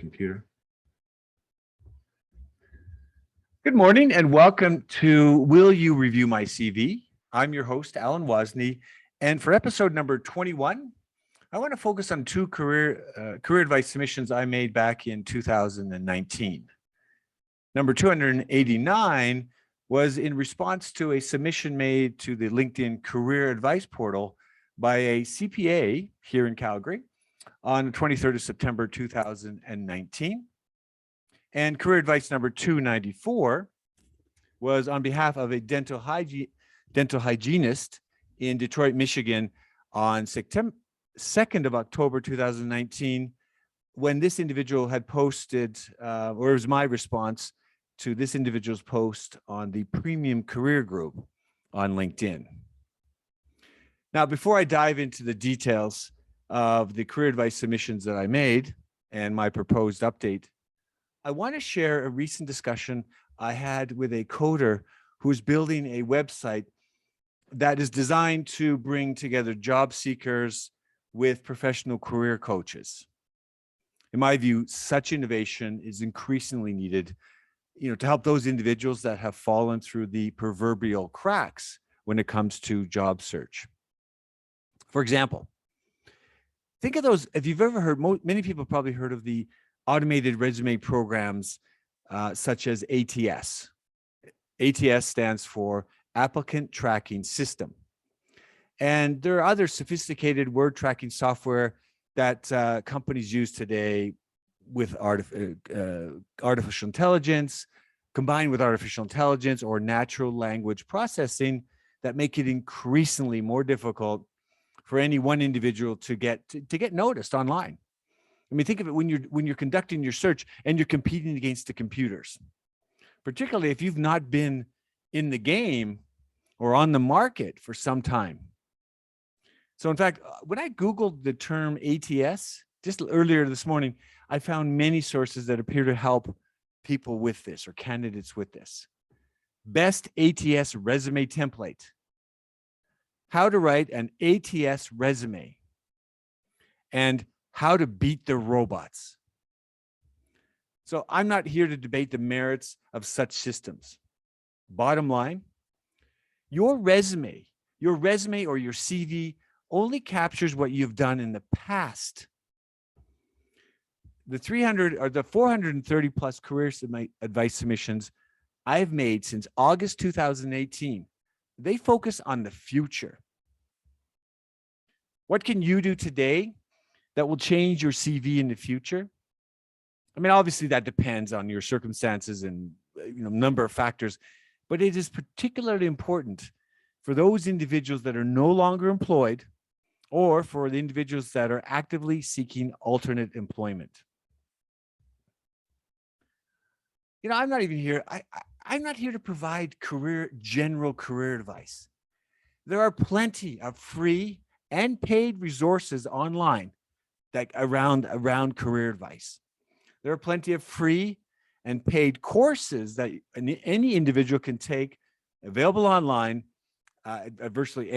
computer. Good morning and welcome to Will You Review My CV? I'm your host, Allen Wazny, and for episode number 21, I want to focus on two career advice submissions I made back in 2019. Number 289 was in response to a submission made to the LinkedIn Career Advice Portal by a CPA here in Calgary on the 23rd of September 2019. And career advice number 294 was on behalf of a dental hygienist in Detroit, Michigan on September 2nd of October 2019, when this individual had posted, or it was my response to this individual's post on the Premium Career Group on LinkedIn. Now, before I dive into the details of the career advice submissions that I made and my proposed update, I want to share a recent discussion I had with a coder who's building a website that is designed to bring together job seekers with professional career coaches. In my view, such innovation is increasingly needed, to help those individuals that have fallen through the proverbial cracks when it comes to job search. For example, think of those, if you've ever heard, many people probably heard of the automated resume programs such as ATS. ATS stands for Applicant Tracking System. And there are other sophisticated word tracking software that companies use today with artificial intelligence, combined with artificial intelligence or natural language processing, that make it increasingly more difficult for any one individual to get noticed online. I mean, think of it when you're conducting your search and you're competing against the computers, particularly if you've not been in the game or on the market for some time. So in fact, when I Googled the term ATS just earlier this morning, I found many sources that appear to help people with this or candidates with this. Best ATS resume template. How to write an ATS resume. And how to beat the robots. So I'm not here to debate the merits of such systems. Bottom line, your resume or your CV only captures what you've done in the past. The 300 or the 430 plus career advice submissions I've made since August 2018, they focus on the future. What can you do today that will change your CV in the future? I mean, obviously that depends on your circumstances and number of factors, but it is particularly important for those individuals that are no longer employed or for the individuals that are actively seeking alternate employment. I'm not even here. I'm not here to provide general career advice. There are plenty of free and paid resources online that around career advice. There are plenty of free and paid courses that any individual can take, available online, virtually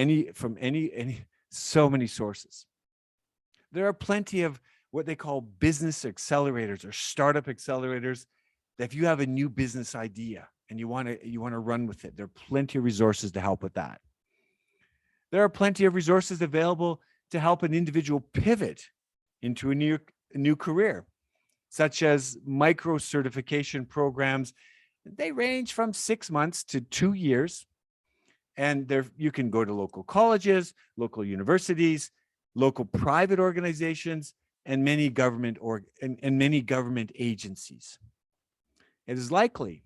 so many sources. There are plenty of what they call business accelerators or startup accelerators, that if you have a new business idea and you want to run with it, there are plenty of resources to help with that. There are plenty of resources available to help an individual pivot into a new career, such as micro certification programs. They range from 6 months to 2 years. And you can go to local colleges, local universities, local private organizations, and many government agencies. It is likely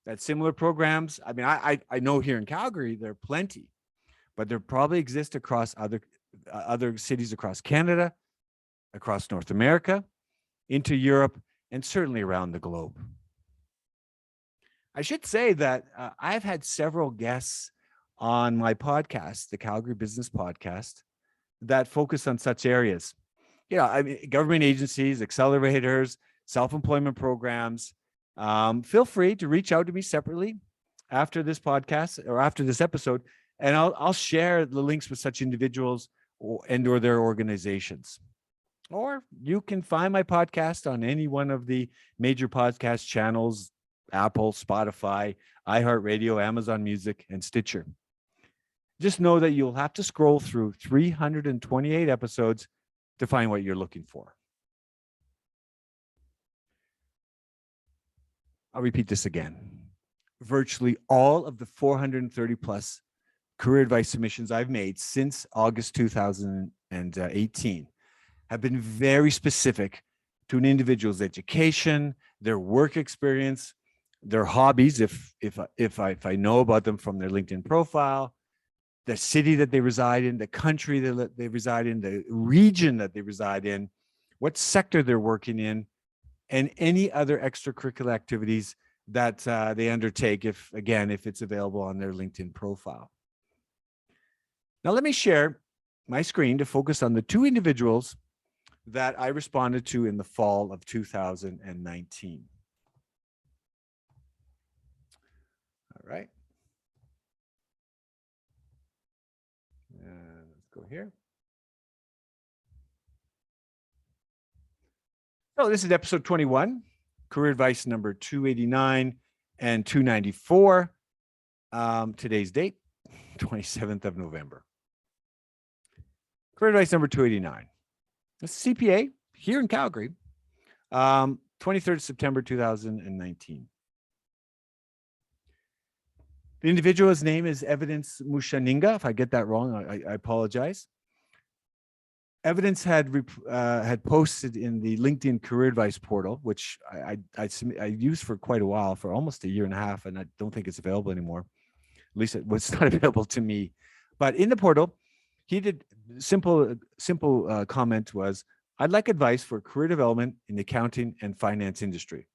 that similar programs, I mean, I know here in Calgary, there are plenty, but there probably exist across other cities across Canada, across North America, into Europe, and certainly around the globe. I should say that I've had several guests on my podcast, the Calgary Business Podcast, that focus on such areas. Government agencies, accelerators, self-employment programs. Feel free to reach out to me separately after this podcast or after this episode, and I'll share the links with such individuals or their organizations. Or you can find my podcast on any one of the major podcast channels: Apple, Spotify, iHeartRadio, Amazon Music, and Stitcher. Just know that you'll have to scroll through 328 episodes to find what you're looking for. I'll repeat this again. Virtually all of the 430 plus career advice submissions I've made since August 2018 have been very specific to an individual's education, their work experience, their hobbies, if I know about them from their LinkedIn profile, the city that they reside in, the country that they reside in, the region that they reside in, what sector they're working in, and any other extracurricular activities that they undertake, if it's available on their LinkedIn profile. Now, let me share my screen to focus on the two individuals that I responded to in the fall of 2019. All right. Let's go here. So this is episode 21, career advice number 289 and 294. Today's date, 27th of November. Career advice number 289. It's CPA here in Calgary, 23rd September 2019. The individual's name is Evidence Mushaninga. If I get that wrong, I apologize. Evidence had posted in the LinkedIn Career Advice portal, which I used for quite a while, for almost a year and a half, and I don't think it's available anymore. At least it was not available to me. But in the portal, he did simple comment was, "I'd like advice for career development in the accounting and finance industry."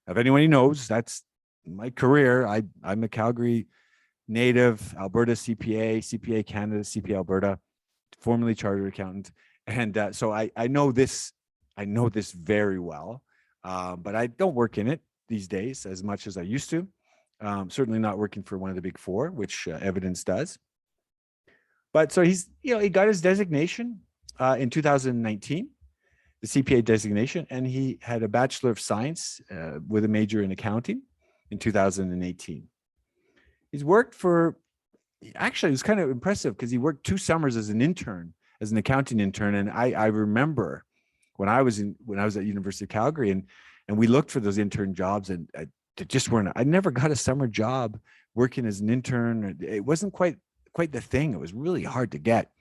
If anyone knows, that's my career. I'm a Calgary native, Alberta CPA, CPA Canada, CPA Alberta, formerly chartered accountant, and so I know this. I know this very well, but I don't work in it these days as much as I used to. Certainly not working for one of the big four, which Evidence does. But so he got his designation in 2019, the CPA designation, and he had a Bachelor of Science with a major in accounting in 2018. He's worked for, actually, it was kind of impressive because he worked 2 summers as an intern, as an accounting intern. And I remember when I was at University of Calgary and we looked for those intern jobs, and just weren't. I never got a summer job working as an intern. It wasn't quite the thing. It was really hard to get.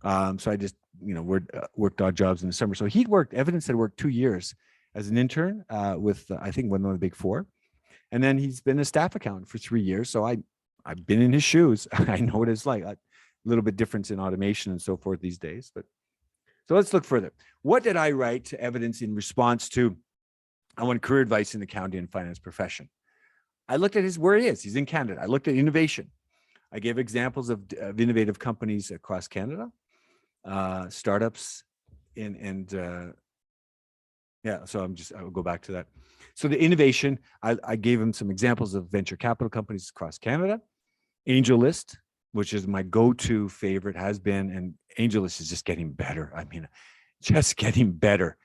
So I just worked odd jobs in the summer. So Evidence had worked 2 years as an intern with I think one of the big four, and then he's been a staff accountant for 3 years. So I've been in his shoes. I know what it's like. A little bit different in automation and so forth these days. But so let's look further. What did I write to Evidence in response to I want career advice in the accounting and finance profession? I looked at where he is. He's in Canada. I looked at innovation. I gave examples of innovative companies across Canada, startups, So I'll go back to that. So the innovation, I gave him some examples of venture capital companies across Canada. AngelList, which is my go-to favorite, has been, and AngelList is just getting better. I mean, just getting better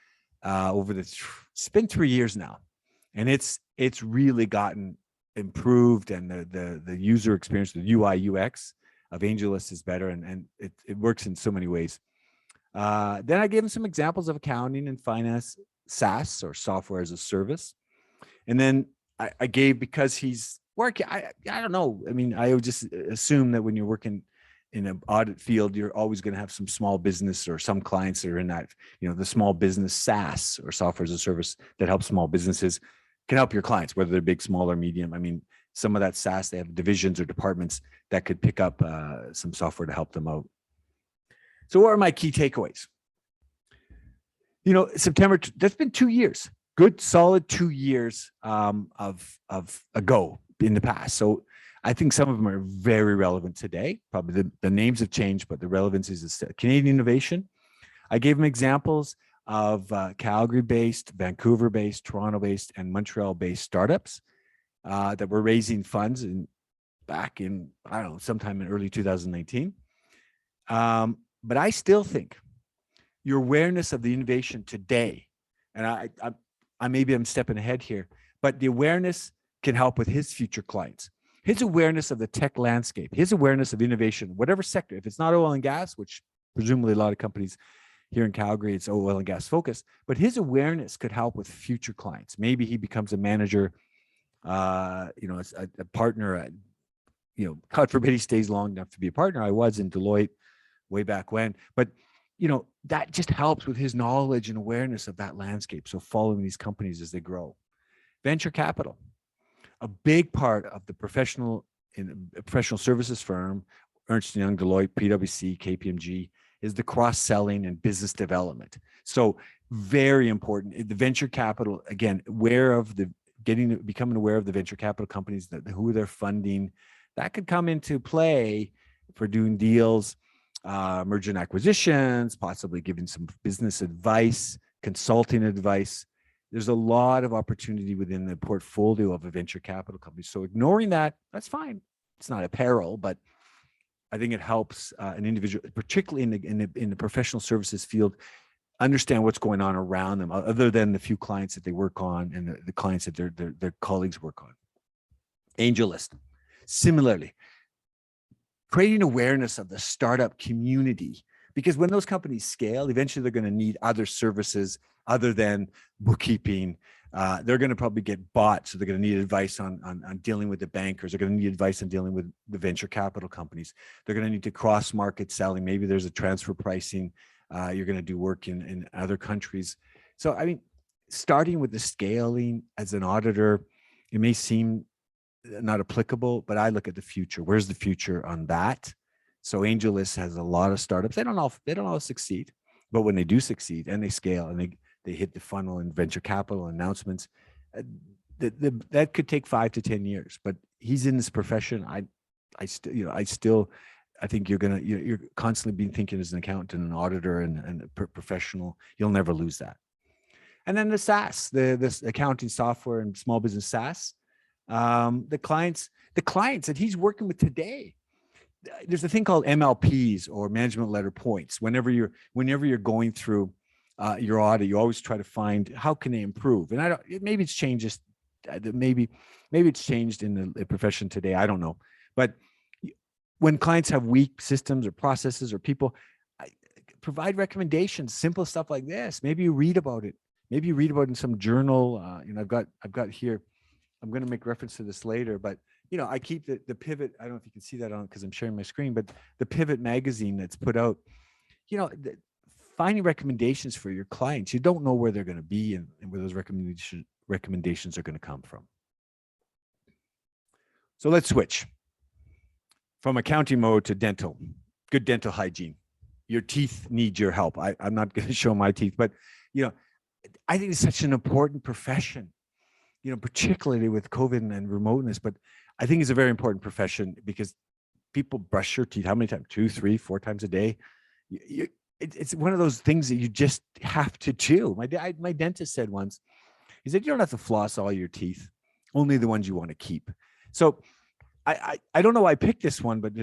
it's been 3 years now, and it's really gotten improved, and the user experience, the UI UX of AngelList is better, and it works in so many ways. Then I gave him some examples of accounting and finance, SaaS, or software as a service. And then I gave, because he's working, I don't know. I mean, I would just assume that when you're working in an audit field, you're always going to have some small business or some clients that are in that, the small business SaaS or software as a service that helps small businesses, can help your clients, whether they're big, small, or medium. I mean, some of that SaaS, they have divisions or departments that could pick up some software to help them out. So what are my key takeaways? September, that's been 2 years, good, solid 2 years of ago in the past. So I think some of them are very relevant today. Probably the names have changed, but the relevance is Canadian innovation. I gave them examples of Calgary-based, Vancouver-based, Toronto-based, and Montreal-based startups that were raising funds back in, I don't know, sometime in early 2019. But I still think, your awareness of the innovation today, and I maybe I'm stepping ahead here, but the awareness can help with his future clients. His awareness of the tech landscape, his awareness of innovation, whatever sector, if it's not oil and gas, which presumably a lot of companies here in Calgary, it's oil and gas focused, but his awareness could help with future clients. Maybe he becomes a manager, a partner, God forbid he stays long enough to be a partner. I was in Deloitte way back when, but that just helps with his knowledge and awareness of that landscape. So following these companies as they grow. Venture capital, a big part of the professional services firm, Ernst & Young, Deloitte, PwC, KPMG, is the cross-selling and business development. So very important. The venture capital, again, becoming aware of the venture capital companies, who they're funding, that could come into play for doing deals, merger and acquisitions, possibly giving some business advice, consulting advice. There's a lot of opportunity within the portfolio of a venture capital company. So ignoring that, that's fine. It's not a peril, but I think it helps an individual, particularly in the professional services field, understand what's going on around them, other than the few clients that they work on and the clients that their colleagues work on. AngelList, similarly, creating awareness of the startup community, because when those companies scale, eventually they're going to need other services other than bookkeeping. They're going to probably get bought, so they're going to need advice on dealing with the bankers. They're going to need advice on dealing with the venture capital companies. They're going to need to cross-market selling. Maybe there's a transfer pricing. You're going to do work in other countries. So, I mean, starting with the scaling as an auditor, it may seem not applicable, but I look at the future. Where's the future on that? So AngelList has a lot of startups. They don't all succeed, but when they do succeed and they scale and they hit the funnel in venture capital announcements, that could take 5 to 10 years. But he's in this profession. I think you're constantly being thinking as an accountant, an auditor, and a professional. You'll never lose that. And then the SaaS, this accounting software and small business SaaS, the clients that he's working with today. There's a thing called MLPs, or management letter points. Whenever you're going through your audit, you always try to find how can they improve. And maybe it's changed. Maybe it's changed in the profession today. I don't know. But when clients have weak systems or processes or people, provide recommendations. Simple stuff like this. Maybe you read about it. Maybe you read about it in some journal. I've got here. I'm going to make reference to this later, but I keep the Pivot. I don't know if you can see that on because I'm sharing my screen, but the Pivot magazine that's put out, finding recommendations for your clients. You don't know where they're going to be and where those recommendations are going to come from. So let's switch from accounting mode to dental. Good dental hygiene. Your teeth need your help. I'm not going to show my teeth, but I think it's such an important profession. Particularly with COVID and remoteness, but I think it's a very important profession because people brush your teeth how many times? 2, 3, 4 times a day. It's one of those things that you just have to do. My dentist said once, he said, you don't have to floss all your teeth, only the ones you want to keep. So I don't know why I picked this one, but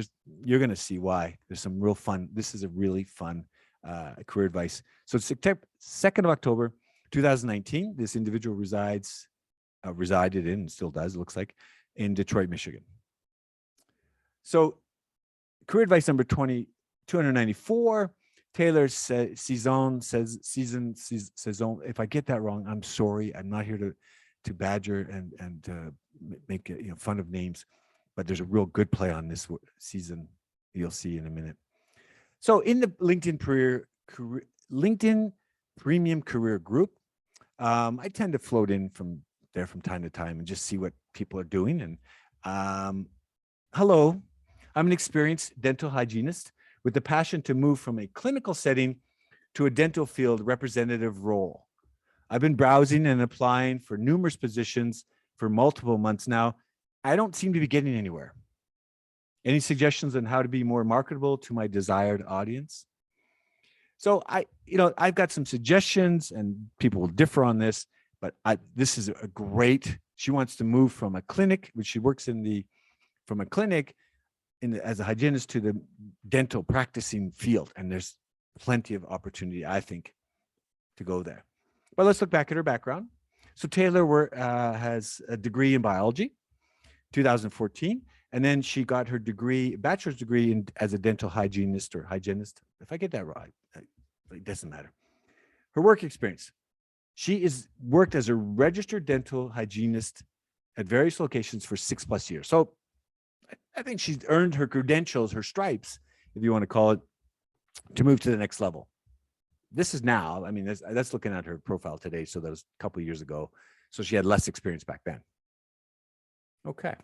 you're going to see why. There's some real fun. This is a really fun career advice. So it's 2nd of October, 2019. This individual resided in, and still does, it looks like, in Detroit, Michigan. So career advice number 294, Taylor Saison says, Saison. If I get that wrong, I'm sorry. I'm not here to badger and make fun of names, but there's a real good play on this season. You'll see in a minute. So in the LinkedIn Premium Career Group, I tend to float in from there from time to time and just see what people are doing. And hello, I'm an experienced dental hygienist with the passion to move from a clinical setting to a dental field representative role. I've been browsing and applying for numerous positions for multiple months now. I don't seem to be getting anywhere. Any suggestions on how to be more marketable to my desired audience? So I've got some suggestions, and people will differ on this, but this is a great. She wants to move from a clinic, which she works from a clinic as a hygienist, to the dental practicing field. And there's plenty of opportunity, I think, to go there. But let's look back at her background. So Taylor has a degree in biology, 2014, and then she got her bachelor's degree as a dental hygienist or hygienist. If I get that right, it doesn't matter. Her work experience. She is worked as a registered dental hygienist at various locations for 6+ years. So I think she's earned her credentials, her stripes, if you want to call it, to move to the next level. This is now, I mean, that's looking at her profile today. So that was a couple of years ago. So she had less experience back then. Okay.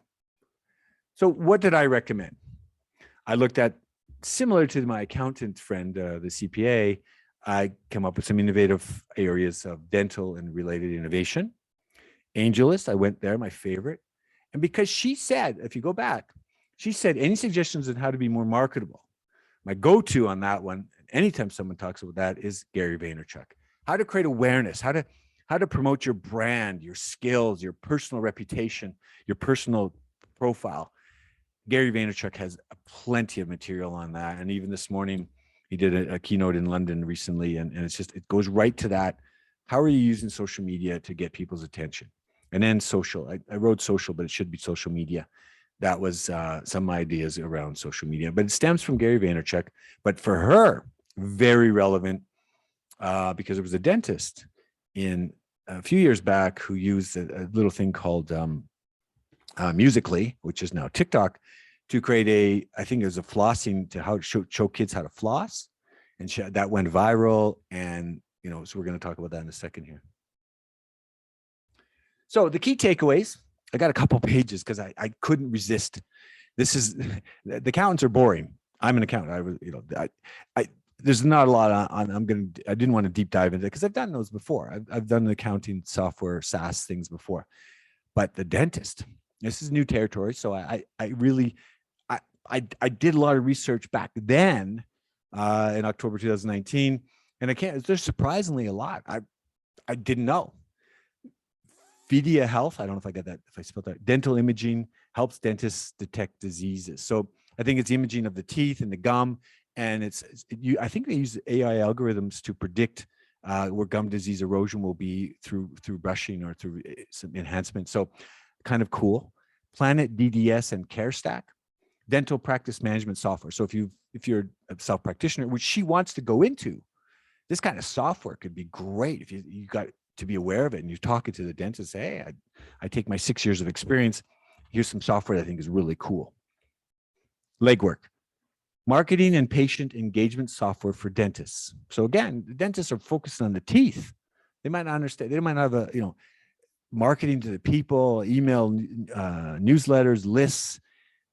So what did I recommend? I looked at, similar to my accountant friend, the CPA, I came up with some innovative areas of dental and related innovation. AngelList, I went there, my favorite. And because she said, if you go back, she said, any suggestions on how to be more marketable? My go-to on that one, anytime someone talks about that, is Gary Vaynerchuk. How to create awareness, how to promote your brand, your skills, your personal reputation, your personal profile. Gary Vaynerchuk has plenty of material on that. And even this morning, he did a keynote in London recently, and it's just, it goes right to that. How are you using social media to get people's attention? And then social, I wrote social, but it should be social media. That was some ideas around social media, but it stems from Gary Vaynerchuk. But for her, very relevant because there was a dentist in a few years back who used a little thing called Musical.ly, which is now TikTok, to create I think it was a flossing to how to show kids how to floss. And that went viral. And, so we're going to talk about that in a second here. So the key takeaways, I got a couple pages because I couldn't resist. This is, the accountants are boring. I'm an accountant. There's not a lot on, I didn't want to deep dive into it because I've done those before. I've done accounting software, SaaS things before, but the dentist, this is new territory. So I did a lot of research back then in October 2019, and there's surprisingly a lot I didn't know. Vidya Health, I don't know if I got that, if I spelled that, dental imaging helps dentists detect diseases. So I think it's imaging of the teeth and the gum, and I think they use AI algorithms to predict where gum disease erosion will be through brushing or through some enhancement. So kind of cool. Planet DDS and CareStack, dental practice management software. So if you're a self-practitioner, which she wants to go into, this kind of software could be great if you got to be aware of it and you're talking to the dentist, say, hey, I take my 6 years of experience. Here's some software that I think is really cool. Legwork, marketing and patient engagement software for dentists. So again, the dentists are focused on the teeth. They might not understand. They might not have marketing to the people, email, newsletters, lists,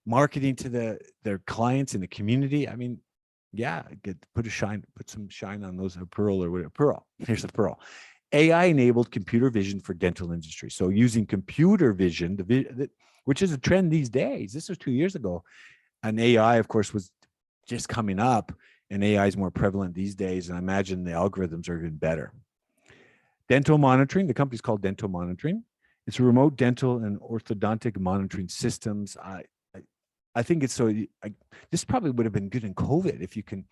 marketing to their clients in the community. I mean, yeah, put some shine on those, a pearl or whatever. Pearl. Here's a pearl. AI-enabled computer vision for dental industry. So using computer vision, which is a trend these days. This was 2 years ago. And AI, of course, was just coming up, and AI is more prevalent these days. And I imagine the algorithms are even better. Dental monitoring, the company's called Dental Monitoring. It's a remote dental and orthodontic monitoring systems. I think it's this probably would have been good in COVID if you can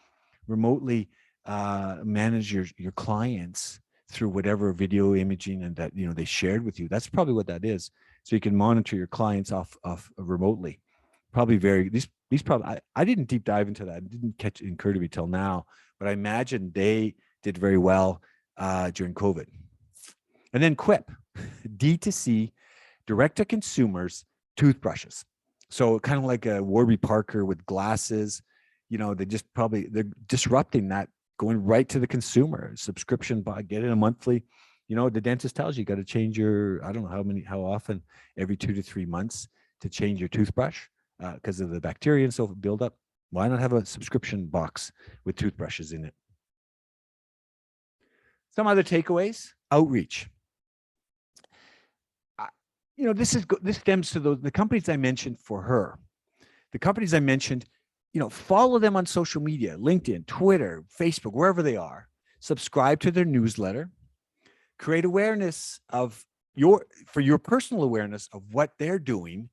remotely manage your clients through whatever video imaging and that they shared with you. That's probably what that is. So you can monitor your clients off remotely. Probably these probably I didn't deep dive into that. It didn't occur to me till now, but I imagine they did very well during COVID. And then Quip, D2C, direct to consumers, toothbrushes. So kind of like a Warby Parker with glasses, they're disrupting that, going right to the consumer. Subscription, get it a monthly. The dentist tells you got to change I don't know how often, every 2 to 3 months to change your toothbrush because of the bacteria and so build up. Why not have a subscription box with toothbrushes in it? Some other takeaways: outreach. This stems to the companies I mentioned for her. The companies I mentioned, follow them on social media, LinkedIn, Twitter, Facebook, wherever they are. Subscribe to their newsletter. Create awareness for your personal awareness of what they're doing.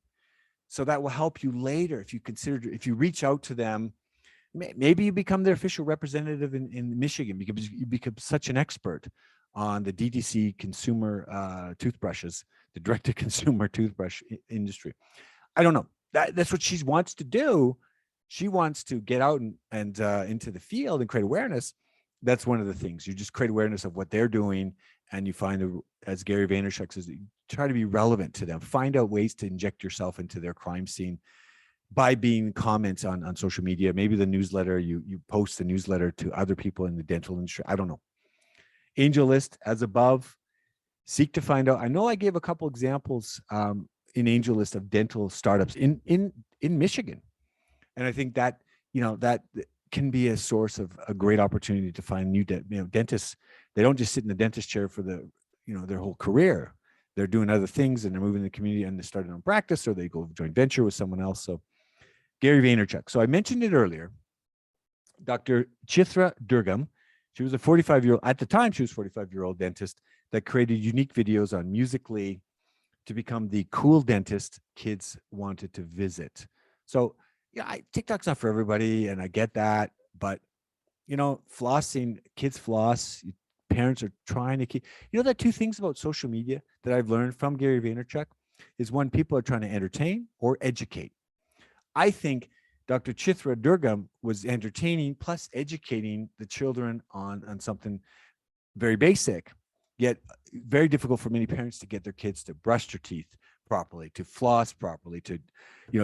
So that will help you later if you reach out to them Maybe you become their official representative in Michigan because you become such an expert on the DTC consumer toothbrushes, the direct-to-consumer toothbrush industry. I don't know. That's what she wants to do. She wants to get out and into the field and create awareness. That's one of the things. You just create awareness of what they're doing, and you find, as Gary Vaynerchuk says, you try to be relevant to them. Find out ways to inject yourself into their crime scene by being comments on social media. Maybe the newsletter, you post the newsletter to other people in the dental industry. I don't know. Angel list as above. Seek to find out. I know I gave a couple examples in Angel List of dental startups in Michigan, and I think that that can be a source of a great opportunity to find new dentists. They don't just sit in the dentist chair for their whole career. They're doing other things, and they're moving in the community, and they start their own practice, or they go joint venture with someone else. So Gary Vaynerchuk. So I mentioned it earlier. Dr. Chitra Durgam. She was a 45-year-old, at the time, she was a 45-year-old dentist that created unique videos on Musical.ly to become the cool dentist kids wanted to visit. So, TikTok's not for everybody, and I get that, but, flossing, kids floss, parents are trying to keep, the two things about social media that I've learned from Gary Vaynerchuk is, one, people are trying to entertain or educate. I think Dr. Chitra Durgam was entertaining plus educating the children on something very basic, yet very difficult for many parents to get their kids to brush their teeth properly, to floss properly, to,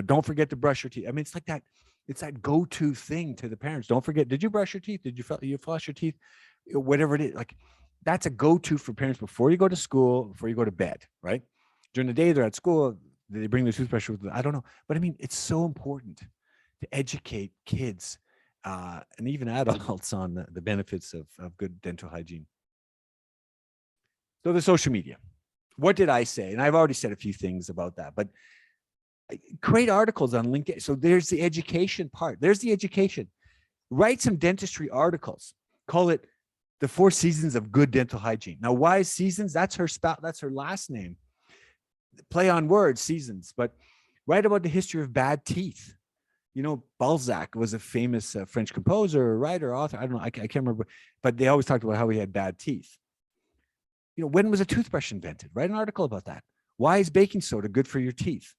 don't forget to brush your teeth. I mean, it's like that. It's that go-to thing to the parents. Don't forget, did you brush your teeth? Did you floss your teeth? Whatever it is, like that's a go-to for parents before you go to school, before you go to bed, right? During the day, they're at school, they bring their toothbrush with them. I don't know. But I mean, it's so important to educate kids and even adults on the benefits of good dental hygiene. So the social media, what did I say? And I've already said a few things about that, but create articles on LinkedIn. So there's the education part. There's the education. Write some dentistry articles. Call it the 4 seasons of good dental hygiene. Now, why seasons? That's her that's her last name. Play on words, seasons. But write about the history of bad teeth. Balzac was a famous French composer, writer, author. I don't know. I can't remember. But they always talked about how he had bad teeth. When was a toothbrush invented? Write an article about that. Why is baking soda good for your teeth?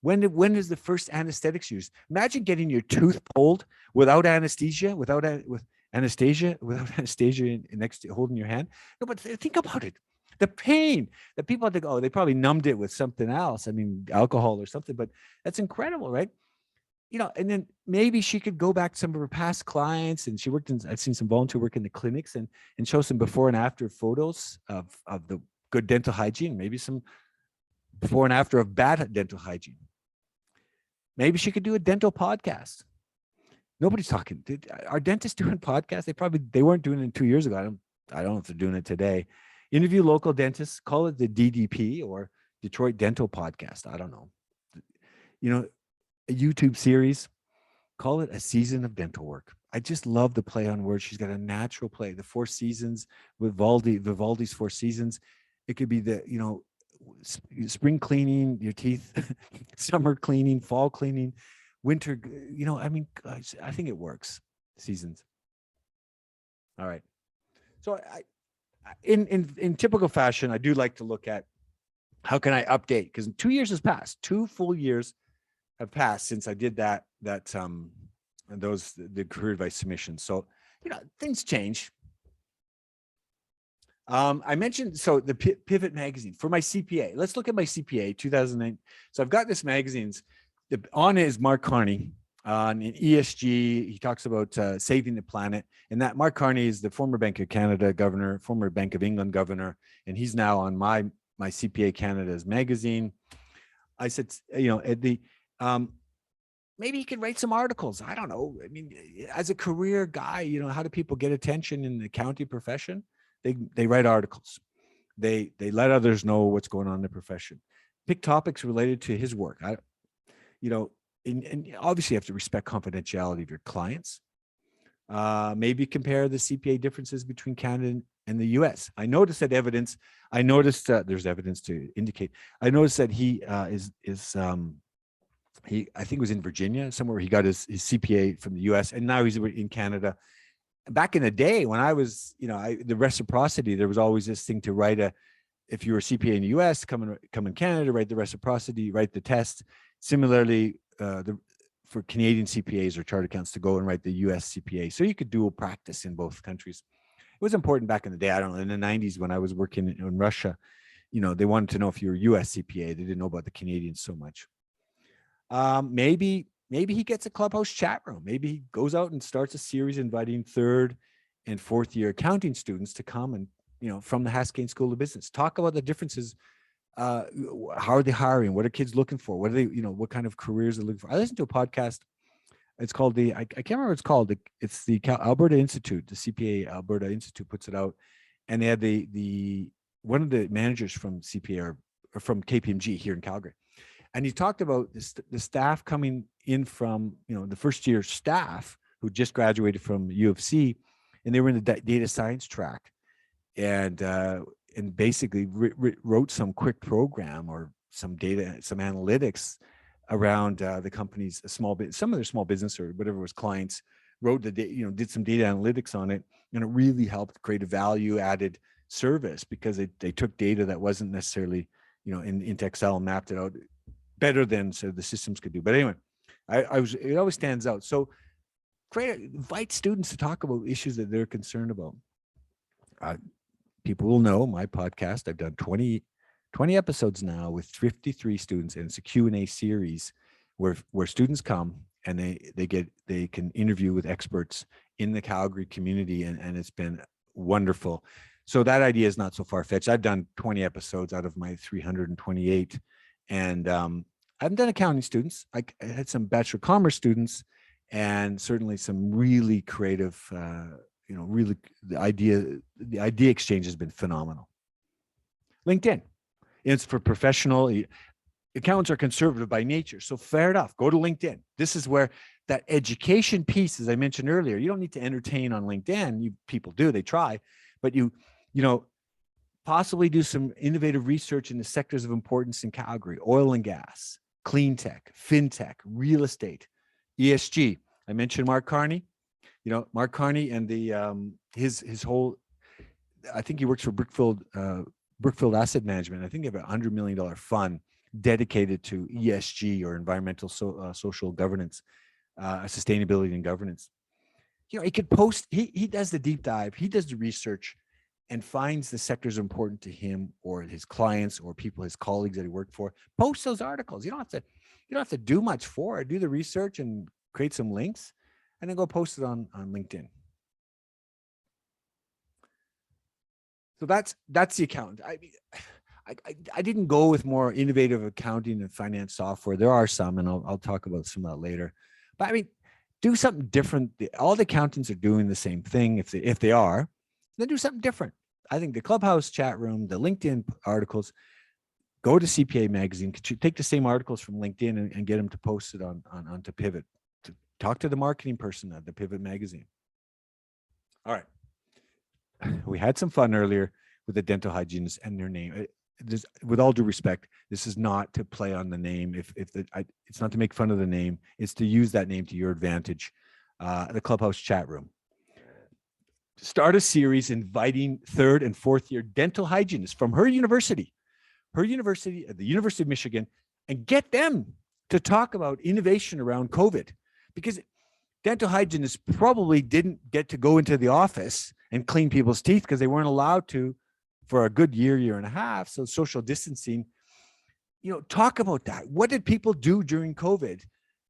When is the first anesthetics used? Imagine getting your tooth pulled without anesthesia, without anesthesia next to holding your hand. No, but think about it. The pain that people think, they probably numbed it with something else. I mean, alcohol or something, but that's incredible, right? And then maybe she could go back to some of her past clients, and I've seen some volunteer work in the clinics and show some before and after photos of the good dental hygiene, maybe some before and after of bad dental hygiene. Maybe she could do a dental podcast. Nobody's talking. Are dentists doing podcasts? They weren't doing it 2 years ago. I don't know if they're doing it today. Interview local dentists, call it the DDP or Detroit Dental Podcast. I don't know. A YouTube series, call it a season of dental work. I just love the play on words. She's got a natural play. The 4 seasons with Vivaldi's 4 seasons. It could be the, spring cleaning your teeth, summer cleaning, fall cleaning, winter. I think it works. Seasons. All right. So in typical fashion, I do like to look at how can I update, because 2 years has passed, 2 full years have passed since I did the career advice submissions. So, things change. I mentioned, so the Pivot magazine for my CPA. Let's look at my CPA 2009. So I've got this magazine's on it is Mark Carney on ESG. He talks about saving the planet, and that Mark Carney is the former Bank of Canada governor, former Bank of England governor, and he's now on my CPA Canada's magazine. I said, maybe he could write some articles. I don't know. I mean, as a career guy, how do people get attention in the accounting profession? They write articles. They let others know what's going on in the profession. Pick topics related to his work. And obviously you have to respect confidentiality of your clients. Maybe compare the CPA differences between Canada and the US. I noticed there's evidence to indicate. I noticed that he is I think it was in Virginia, somewhere he got his CPA from the US, and now he's in Canada. Back in the day when I was, the reciprocity, there was always this thing to write if you were a CPA in the US, come in Canada, write the reciprocity, write the test. Similarly, for Canadian CPAs or chartered accountants to go and write the US CPA. So you could dual practice in both countries. It was important back in the day. I don't know, in the 90s when I was working in Russia, they wanted to know if you were US CPA. They didn't know about the Canadians so much. Maybe he gets a Clubhouse chat room. Maybe he goes out and starts a series inviting third and fourth year accounting students to come and, from the Haskayne School of Business, talk about the differences. How are they hiring? What are kids looking for? What are they, what kind of careers they're looking for? I listened to a podcast. It's called I can't remember what it's called. It's the Alberta Institute, the CPA Alberta Institute puts it out. And they had the one of the managers from CPA or from KPMG here in Calgary. And he talked about the staff coming in from, the first year staff who just graduated from U of C, and they were in the data science track, and basically wrote some quick program or some data, some analytics around the company's some of their small business or whatever was clients, wrote did some data analytics on it, and it really helped create a value added service because they took data that wasn't necessarily, into Excel and mapped it out better than the systems could do. But anyway, it always stands out. So invite students to talk about issues that they're concerned about. People will know my podcast. I've done 20 episodes now with 53 students, and it's a Q&A series where students come and they can interview with experts in the Calgary community, and it's been wonderful. So that idea is not so far-fetched. I've done 20 episodes out of my 328, and I haven't done accounting students. I had some Bachelor of Commerce students, and certainly some really creative, really the idea exchange has been phenomenal. LinkedIn, it's for professional. Accountants are conservative by nature, so fair enough. Go to LinkedIn. This is where that education piece, as I mentioned earlier, you don't need to entertain on LinkedIn. People do, they try, but you possibly do some innovative research in the sectors of importance in Calgary: oil and gas, clean tech, fintech, real estate, ESG. I mentioned Mark Carney. Mark Carney and his whole, I think he works for Brookfield Asset Management. I think they have $100 million fund dedicated to ESG or environmental social governance, sustainability and governance. He could post, he does the deep dive, he does the research and finds the sectors important to him or his clients or people, his colleagues that he worked for. Post those articles. You don't have to do much for it. Do the research and create some links and then go post it on LinkedIn. So that's the accountant. I didn't go with more innovative accounting and finance software. There are some, and I'll talk about some of that later. But do something different. All the accountants are doing the same thing. If they are, then do something different. I think the Clubhouse chat room, the LinkedIn articles, go to CPA Magazine, take the same articles from LinkedIn and get them to post it onto Pivot. To talk to the marketing person at the Pivot Magazine. All right. We had some fun earlier with the dental hygienist and their name. With all due respect, this is not to play on the name. It's not to make fun of the name. It's to use that name to your advantage. The Clubhouse chat room. Start a series inviting third and fourth year dental hygienists from the University of Michigan, and get them to talk about innovation around COVID, because dental hygienists probably didn't get to go into the office and clean people's teeth because they weren't allowed to for a good year and a half. So social distancing, talk about that. What did people do during COVID,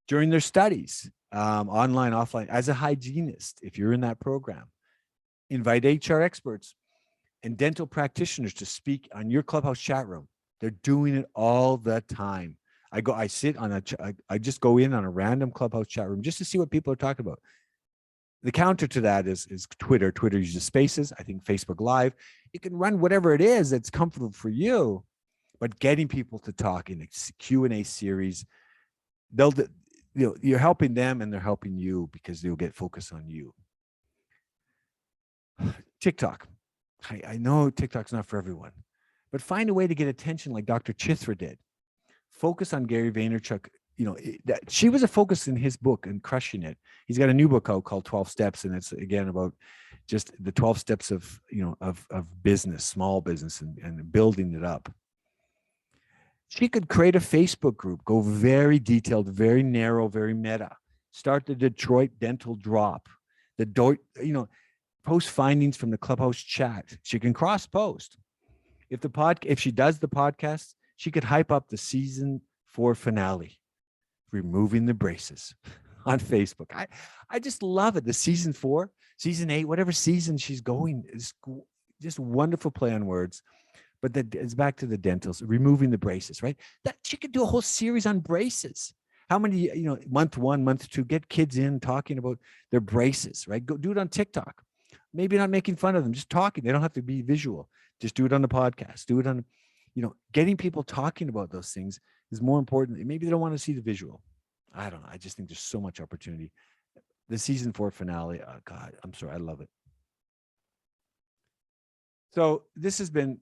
during their studies, online, offline, as a hygienist, if you're in that program? Invite HR experts and dental practitioners to speak on your Clubhouse chat room. They're doing it all the time. I just go in on a random Clubhouse chat room just to see what people are talking about. The counter to that is Twitter. Twitter uses Spaces. I think Facebook Live. You can run whatever it is that's comfortable for you, but getting people to talk in a Q&A series, you're helping them and they're helping you because they'll get focused on you. TikTok. I know TikTok's not for everyone, but find a way to get attention like Dr. Chithra did. Focus on Gary Vaynerchuk that she was a focus in his book and crushing it. He's got a new book out called 12 Steps, and it's again about just the 12 steps of business, small business, and building it up. She could create a Facebook group, go very detailed, very narrow, very meta. Start the Detroit Dental Drop, post findings from the Clubhouse chat. She can cross post. If she does the podcast, she could hype up the season 4 finale, removing the braces, on Facebook. I just love it. The season 4, season 8, whatever season she's going, is just wonderful play on words. But it's back to the dentals, removing the braces, right? That she could do a whole series on braces. How many, month 1, month 2, get kids in talking about their braces, right? Go do it on TikTok. Maybe not making fun of them, just talking. They don't have to be visual. Just do it on the podcast. Do it on, getting people talking about those things is more important. Maybe they don't want to see the visual. I don't know. I just think there's so much opportunity. The season 4 finale, oh God, I'm sorry. I love it. So this has been,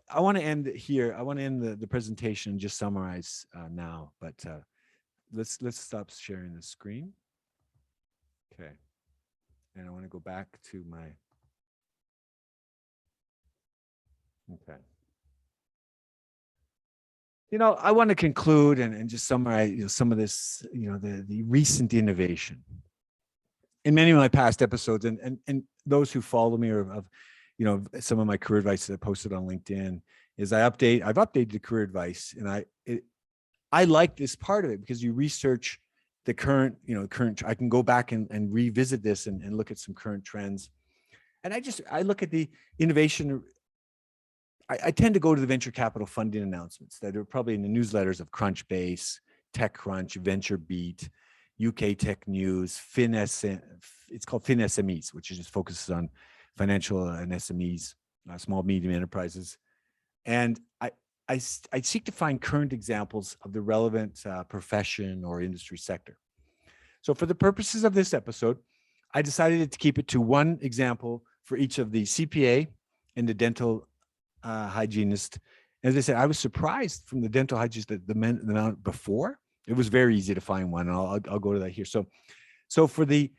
I want to end here. I want to end the presentation and just summarize now, but let's stop sharing the screen. Okay. And I want to go back to my, okay. I want to conclude and just summarize some of this, the recent innovation. In many of my past episodes, and those who follow me or have, some of my career advice that I posted on LinkedIn is I've updated the career advice, and I like this part of it because you research the current, I can go back and revisit this and look at some current trends. And I look at the innovation. I tend to go to the venture capital funding announcements that are probably in the newsletters of Crunchbase, TechCrunch, VentureBeat, UK Tech News, it's called FinSMEs, which just focuses on financial and SMEs, small, medium enterprises. And I seek to find current examples of the relevant profession or industry sector. So for the purposes of this episode, I decided to keep it to one example for each of the CPA and the dental hygienist. As I said, I was surprised from the dental hygienist the amount before. It was very easy to find one, and I'll go to that here. So for the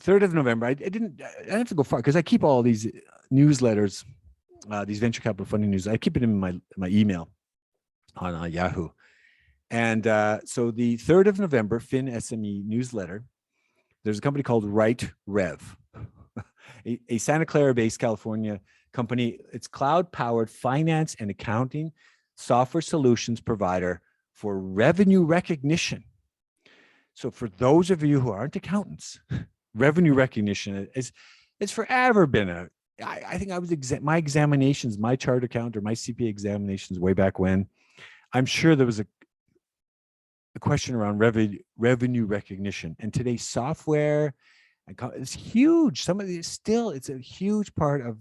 3rd of November, I didn't have to go far because I keep all these newsletters, these venture capital funding news. I keep it in my email on Yahoo. And so the 3rd of November, FinSME newsletter, there's a company called Right Rev, a Santa Clara-based California company. It's cloud-powered finance and accounting software solutions provider for revenue recognition. So for those of you who aren't accountants, revenue recognition it's forever been I think I was my examinations, my chart account or my CPA examinations way back when, I'm sure there was a question around revenue recognition. And today's software, it's huge. Some of these it's a huge part of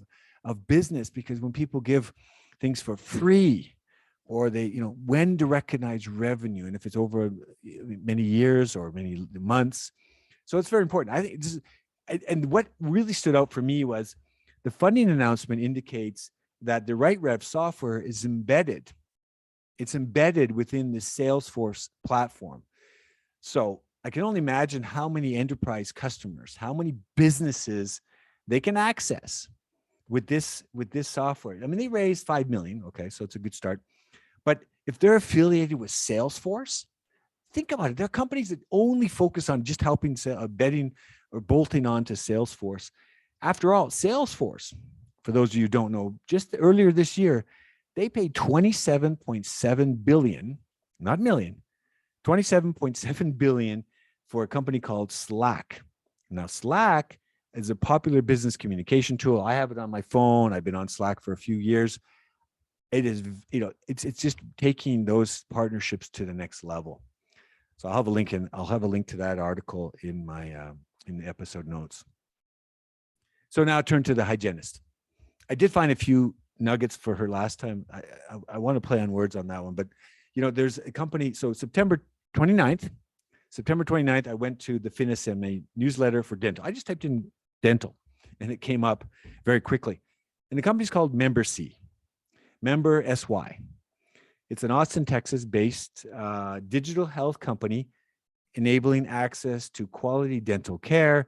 business, because when people give things for free, or they, when to recognize revenue, and if it's over many years or many months. So it's very important. I think this is, and what really stood out for me was the funding announcement indicates that the Right Rev software is embedded. It's embedded within the Salesforce platform. So I can only imagine how many enterprise customers, how many businesses they can access with this software. I mean, they raised $5 million. Okay, so it's a good start. But if they're affiliated with Salesforce, think about it. There are companies that only focus on just helping betting or bolting on to Salesforce. After all, Salesforce, for those of you who don't know, just earlier this year, they paid $27.7 billion, not million, $27.7 billion for a company called Slack. Now, Slack is a popular business communication tool. I have it on my phone. I've been on Slack for a few years. It is, it's just taking those partnerships to the next level. So I'll have a link to that article in my in the episode notes. So now turn to the hygienist. I did find a few nuggets for her last time. I want to play on words on that one, but there's a company. So September 29th, I went to the FinSME newsletter for dental. I just typed in dental and it came up very quickly. And the company's called Member SY. It's an Austin, Texas-based digital health company enabling access to quality dental care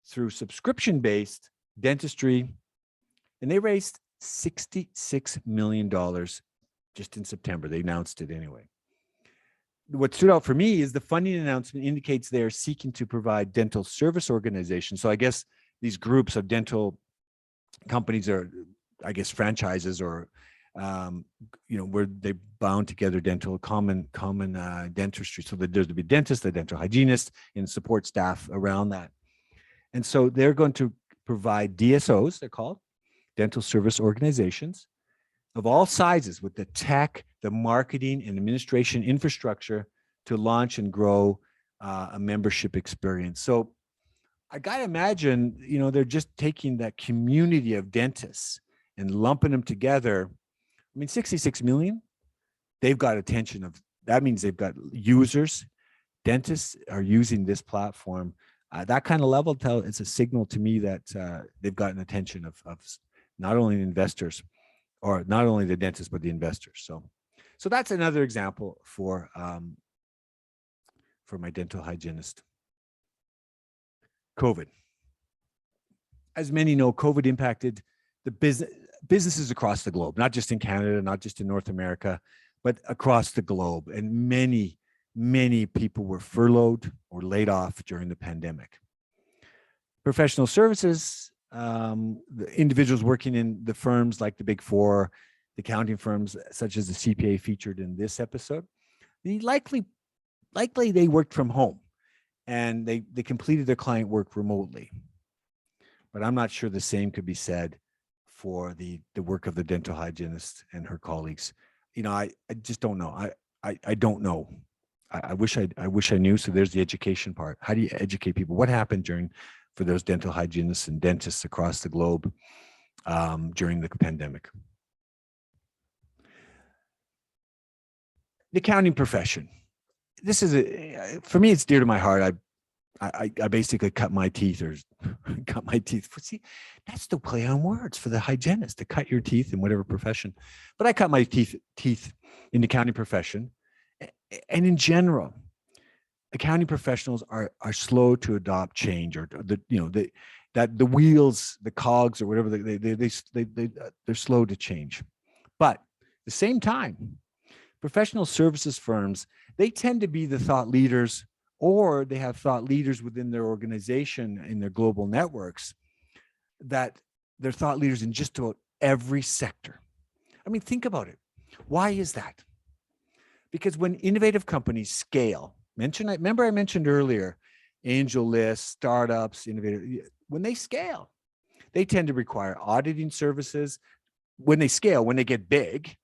through subscription-based dentistry. And they raised $66 million just in September. They announced it anyway. What stood out for me is the funding announcement indicates they are seeking to provide dental service organizations. So I guess these groups of dental companies are, I guess, franchises or, where they bound together dental common dentistry. So that there's to be dentist, the dental hygienist, and support staff around that. And so they're going to provide DSOs, they're called, dental service organizations of all sizes with the tech, the marketing, and administration infrastructure to launch and grow a membership experience. So I got to imagine, they're just taking that community of dentists and lumping them together. I mean, 66 million, they've got attention of, that means they've got users. Dentists are using this platform. That kind of level, it's a signal to me that they've gotten attention of not only investors, or not only the dentists, but the investors. So that's another example for my dental hygienist. COVID. As many know, COVID impacted the businesses across the globe, not just in Canada, not just in North America, but across the globe. And many, many people were furloughed or laid off during the pandemic. Professional services, the individuals working in the firms like the Big Four, the accounting firms such as the CPA featured in this episode, likely they worked from home and they completed their client work remotely. But I'm not sure the same could be said for the work of the dental hygienist and her colleagues. I just don't know. I don't know. I wish I knew. So there's the education part. How do you educate people? What happened for those dental hygienists and dentists across the globe during the pandemic? The accounting profession. This is for me, it's dear to my heart. I basically cut my teeth or cut my teeth. See, that's the play on words for the hygienist, to cut your teeth in whatever profession. But I cut my teeth in the accounting profession. And in general, accounting professionals are slow to adopt change, or the wheels, the cogs, or whatever they're slow to change. But at the same time, professional services firms, they tend to be the thought leaders, or they have thought leaders within their organization in their global networks that they're thought leaders in just about every sector. I mean, think about it. Why is that? Because when innovative companies scale, remember I mentioned earlier, angel lists, startups, innovative, when they scale, they tend to require auditing services. When they scale, when they get big,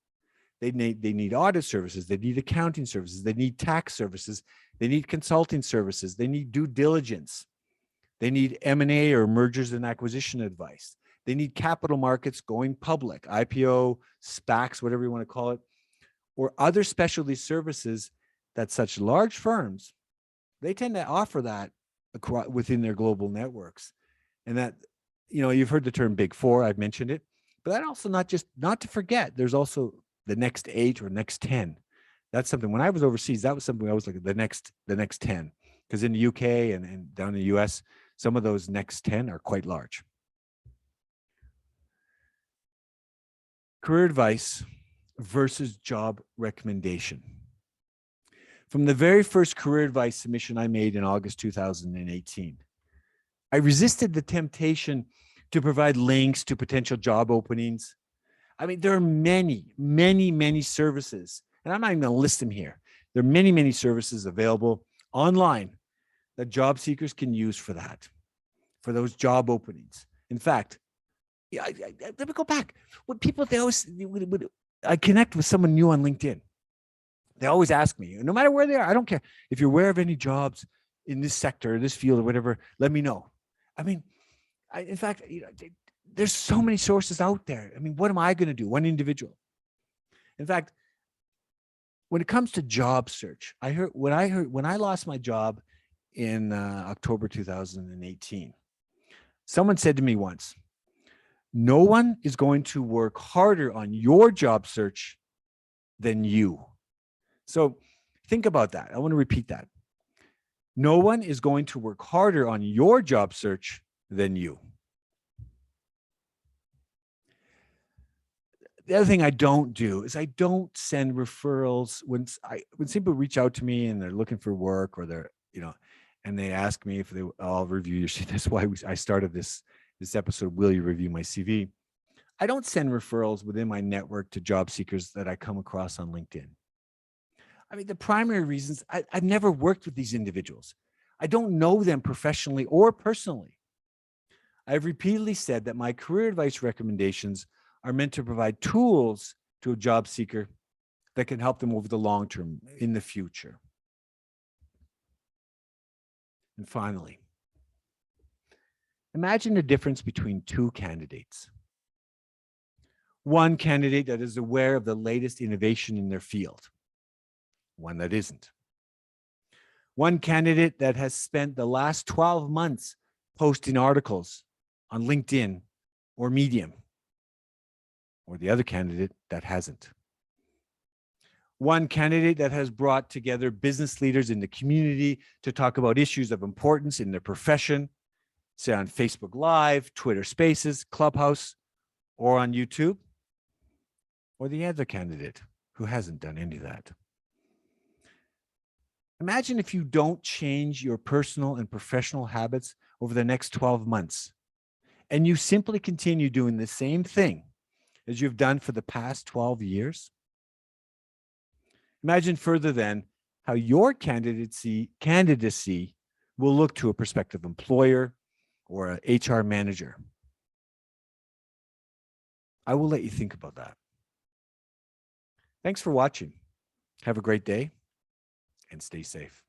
they need audit services, they need accounting services, they need tax services, they need consulting services, they need due diligence, they need M&A or mergers and acquisition advice, they need capital markets going public, IPO, SPACs, whatever you want to call it, or other specialty services that such large firms, they tend to offer that within their global networks. And that, you've heard the term Big Four, I've mentioned it, but that also not to forget, there's also the next 8 or next 10. That's something, when I was overseas, that was something I was like the next 10, because in the UK and down in the US, some of those next 10 are quite large. Career advice versus job recommendation. From the very first career advice submission I made in August 2018, I resisted the temptation to provide links to potential job openings. I mean, there are many, many, many services, and I'm not even going to list them here. There are many, many services available online that job seekers can use for that, for those job openings. In fact, let me go back. I connect with someone new on LinkedIn. They always ask me, no matter where they are, I don't care. If you're aware of any jobs in this sector, this field, or whatever, let me know. I mean, in fact, there's so many sources out there. I mean, what am I going to do? One individual. In fact, when it comes to job search, when I lost my job in October 2018, someone said to me once, no one is going to work harder on your job search than you. So think about that. I want to repeat that. No one is going to work harder on your job search than you. The other thing I don't do is I don't send referrals when people reach out to me and they're looking for work, or they're, and they ask me if I'll review your CV. That's why I started this episode. Will you review my CV? I don't send referrals within my network to job seekers that I come across on LinkedIn. I mean, the primary reasons, I've never worked with these individuals. I don't know them professionally or personally. I've repeatedly said that my career advice recommendations are meant to provide tools to a job seeker that can help them over the long term in the future. And finally, imagine the difference between two candidates. One candidate that is aware of the latest innovation in their field, one that isn't. One candidate that has spent the last 12 months posting articles on LinkedIn or Medium, or the other candidate that hasn't. One candidate that has brought together business leaders in the community to talk about issues of importance in their profession, say on Facebook Live, Twitter Spaces, Clubhouse, or on YouTube, or the other candidate who hasn't done any of that. Imagine if you don't change your personal and professional habits over the next 12 months, and you simply continue doing the same thing as you've done for the past 12 years. Imagine further then how your candidacy will look to a prospective employer or an HR manager. I will let you think about that. Thanks for watching. Have a great day and stay safe.